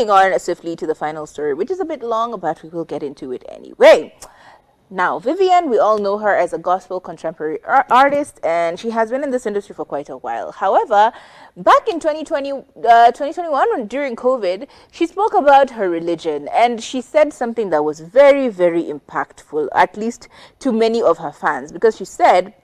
moving on swiftly to the final story, which is a bit long, but we will get into it anyway. Now, Vivian, we all know her as a gospel contemporary artist, and she has been in this industry for quite a while. However, back in 2021, during COVID, she spoke about her religion, and she said something that was very, very impactful, at least to many of her fans, because she said,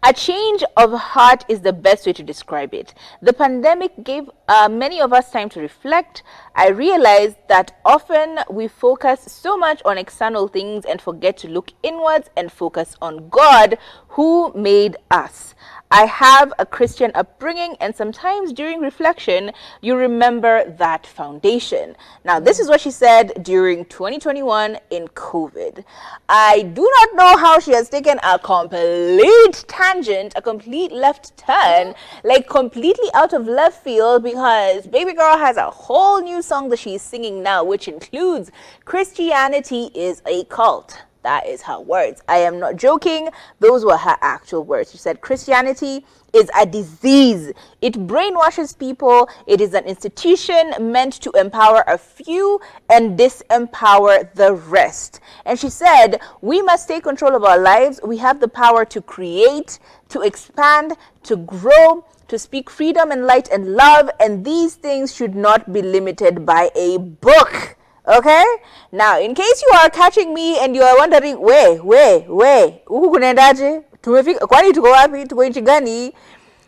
"A change of heart is the best way to describe it. The pandemic gave many of us time to reflect. I realized that often we focus so much on external things and forget to look inwards and focus on God, who made us. I have a Christian upbringing, and sometimes during reflection, you remember that foundation." Now, this is what she said during 2021 in COVID. I do not know how she has taken a complete tangent, a complete left turn, like completely out of left field, because baby girl has a whole new song that she's singing now, which includes "Christianity is a cult." That is her words. I am not joking. Those were her actual words. She said, "Christianity is a disease. It brainwashes people. It is an institution meant to empower a few and disempower the rest." And she said, "We must take control of our lives. We have the power to create, to expand, to grow, to speak freedom and light and love. And these things should not be limited by a book." Okay, now in case you are catching me and you are wondering, huku kunaendaje? Tumefika kwani tuko wapi? Tuko nchi gani?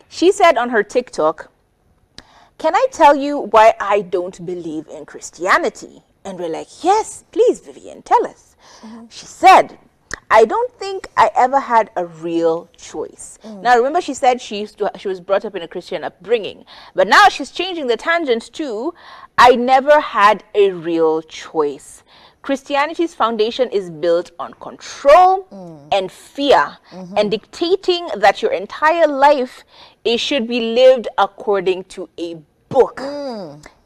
She said on her TikTok, "Can I tell you why I don't believe in Christianity?" And we're like, "Yes, please, Vivian, tell us." She said, "I don't think I ever had a real choice." Now, remember, she said she was brought up in a Christian upbringing, but now she's changing the tangent to, "I never had a real choice. Christianity's foundation is built on control and fear and dictating that your entire life should be lived according to a book,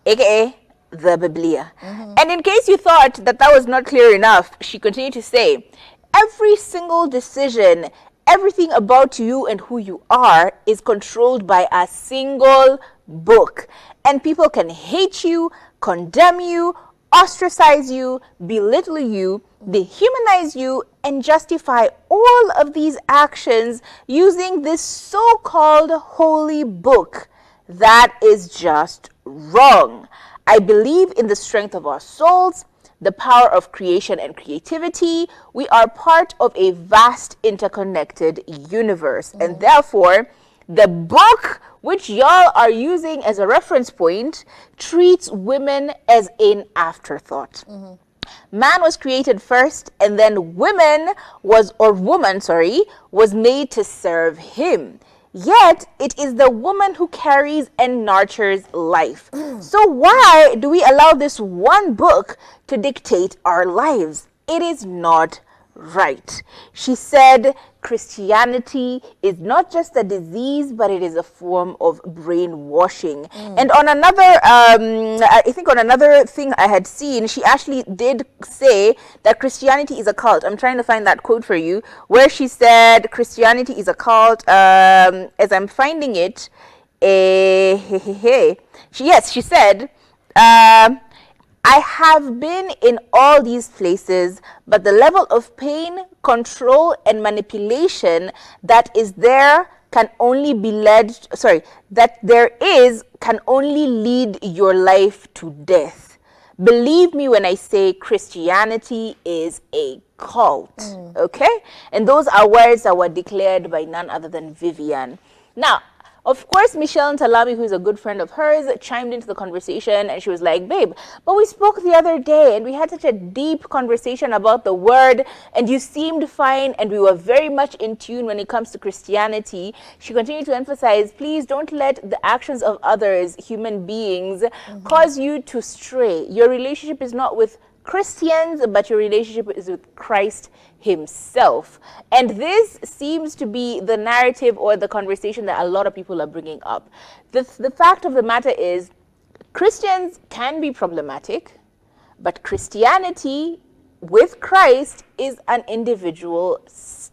aka the Biblia." And in case you thought that that was not clear enough, she continued to say, "Every single decision, everything about you and who you are is controlled by a single book. And people can hate you, condemn you, ostracize you, belittle you, dehumanize you, and justify all of these actions using this so-called holy book. That is just wrong. I believe in the strength of our souls, the power of creation and creativity. We are part of a vast interconnected universe. And therefore, the book which y'all are using as a reference point treats women as an afterthought. Man was created first, and then woman was made to serve him. Yet, it is the woman who carries and nurtures life. So why do we allow this one book to dictate our lives? It is not right." She said, "Christianity is not just a disease, but it is a form of brainwashing." And on another, I think on another thing I had seen, she actually did say that Christianity is a cult. I'm trying to find that quote for you, where she said Christianity is a cult. As I'm finding it, she said, "I have been in all these places, but the level of pain, control, and manipulation that can only lead your life to death. Believe me when I say Christianity is a cult." Okay? And those are words that were declared by none other than Vivian. Now, of course, Michelle Ntalami, who is a good friend of hers, chimed into the conversation, and she was like, "Babe, but we spoke the other day and we had such a deep conversation about the word, and you seemed fine, and we were very much in tune when it comes to Christianity." She continued to emphasize, "Please don't let the actions of others, human beings, cause you to stray. Your relationship is not with Christians, but your relationship is with Christ himself." And this seems to be the narrative or the conversation that a lot of people are bringing up. The fact of the matter is, Christians can be problematic, but Christianity with Christ is an individual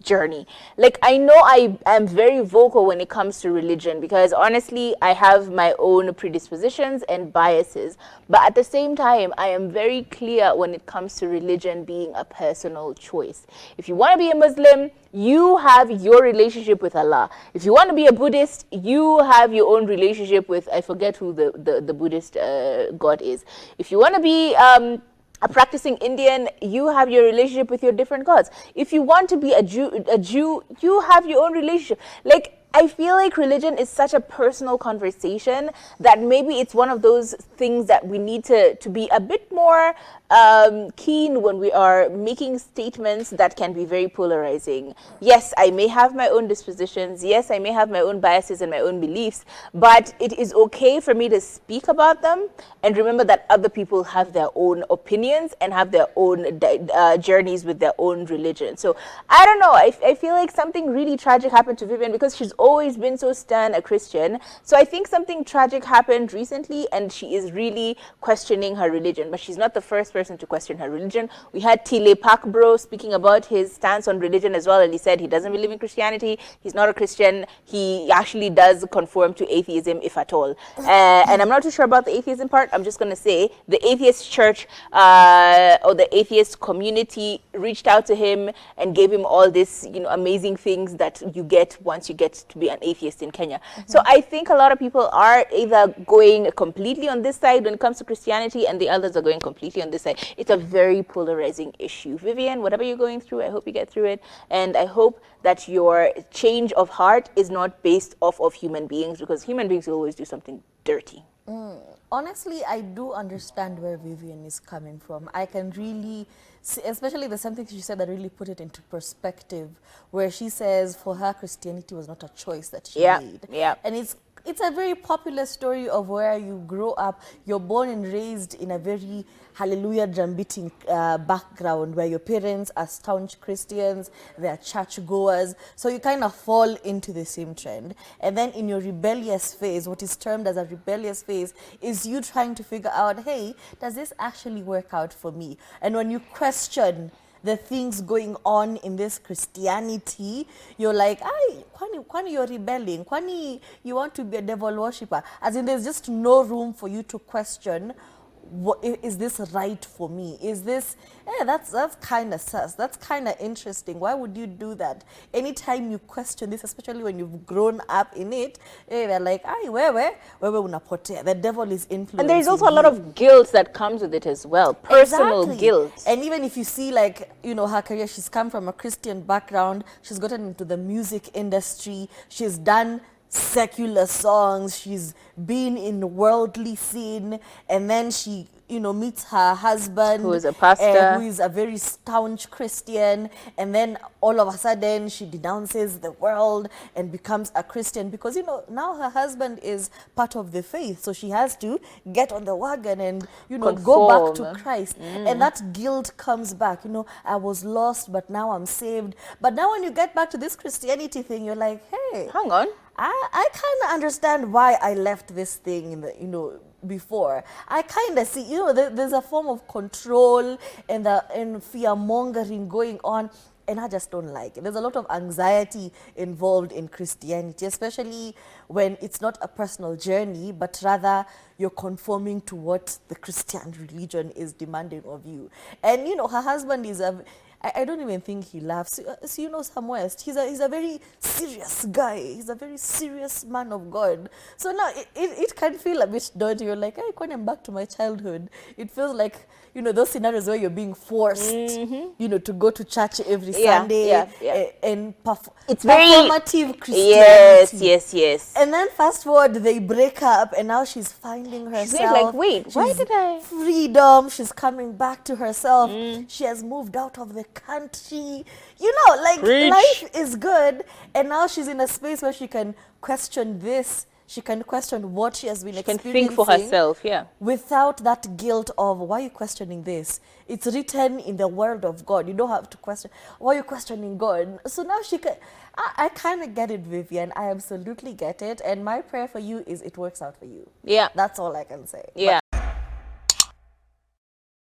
journey. Like, I know I am very vocal when it comes to religion because honestly, I have my own predispositions and biases. But at the same time, I am very clear when it comes to religion being a personal choice. If you want to be a Muslim, you have your relationship with Allah. If you want to be a Buddhist, you have your own relationship with, I forget who the Buddhist god is. If you want to be a practicing Indian, you have your relationship with your different gods. If you want to be a Jew, you have your own relationship. Like, I feel like religion is such a personal conversation that maybe it's one of those things that we need to be a bit more keen when we are making statements that can be very polarizing. Yes, I may have my own dispositions. Yes, I may have my own biases and my own beliefs, but it is okay for me to speak about them and remember that other people have their own opinions and have their own journeys with their own religion. So I don't know. I feel like something really tragic happened to Vivian because she's always been so stern a Christian. So I think something tragic happened recently and she is really questioning her religion. But she's not the first person to question her religion. We had Tile Bro speaking about his stance on religion as well, and he said he doesn't believe in Christianity. He's not a Christian. He actually does conform to atheism, if at all. And I'm not too sure about the atheism part. I'm just going to say the atheist church or the atheist community reached out to him and gave him all this, amazing things that you get once you get to be an atheist in Kenya. So I think a lot of people are either going completely on this side when it comes to Christianity and the others are going completely on this side. It's a very polarizing issue. Vivian, whatever you're going through, I hope you get through it. And I hope that your change of heart is not based off of human beings, because human beings will always do something dirty. Honestly, I do understand where Vivian is coming from. I can really see, especially there's something she said that really put it into perspective, where she says for her Christianity was not a choice that she made. Yeah. And it's a very popular story of where you grow up, you're born and raised in a very hallelujah drum beating background where your parents are staunch Christians, they're church goers, so you kind of fall into the same trend. And then in your rebellious phase, what is termed as a rebellious phase, is you trying to figure out, hey, does this actually work out for me? And when you question the things going on in this Christianity, you're like, kwani you're rebelling, kwani you want to be a devil worshipper. As in, there's just no room for you to question, is this right for me? Is this, that's kind of sus. That's kind of interesting. Why would you do that? Anytime you question this, especially when you've grown up in it, they're like, wewe unapotea. The devil is influencing. And there's also a lot of guilt that comes with it as well. Personal guilt. And even if you see, like, her career, she's come from a Christian background. She's gotten into the music industry. She's done secular songs, she's been in the worldly scene, and then she meets her husband, who is a pastor, who is a very staunch Christian, and then all of a sudden she denounces the world and becomes a Christian because now her husband is part of the faith, so she has to get on the wagon and go back to Christ. And that guilt comes back. I was lost, but now I'm saved. But now when you get back to this Christianity thing, you're like, hey, hang on, I kind of understand why I left this thing in the before. I kind of see, there's a form of control and fear mongering going on, and I just don't like it. There's a lot of anxiety involved in Christianity, especially when it's not a personal journey, but rather you're conforming to what the Christian religion is demanding of you. And her husband is I don't even think he laughs. So, Sam West, he's a very serious guy. He's a very serious man of God. So now it can feel a bit dirty. You're like, hey, when I'm back to my childhood, it feels like, those scenarios where you're being forced, to go to church every Sunday. And it's very performative Christianity. Yes. And then fast forward, they break up, and now she's finding herself. She's like, wait, why did I? Freedom. She's coming back to herself. She has moved out of the country. Preach. Life is good, and now she's in a space where she can question this. She can question what she has been experiencing. She can think for herself, without that guilt of, why are you questioning this? It's written in the word of God. You don't have to question, why are you questioning God? So now she can, I kind of get it, Vivian. I absolutely get it. And my prayer for you is it works out for you. Yeah. That's all I can say. Yeah.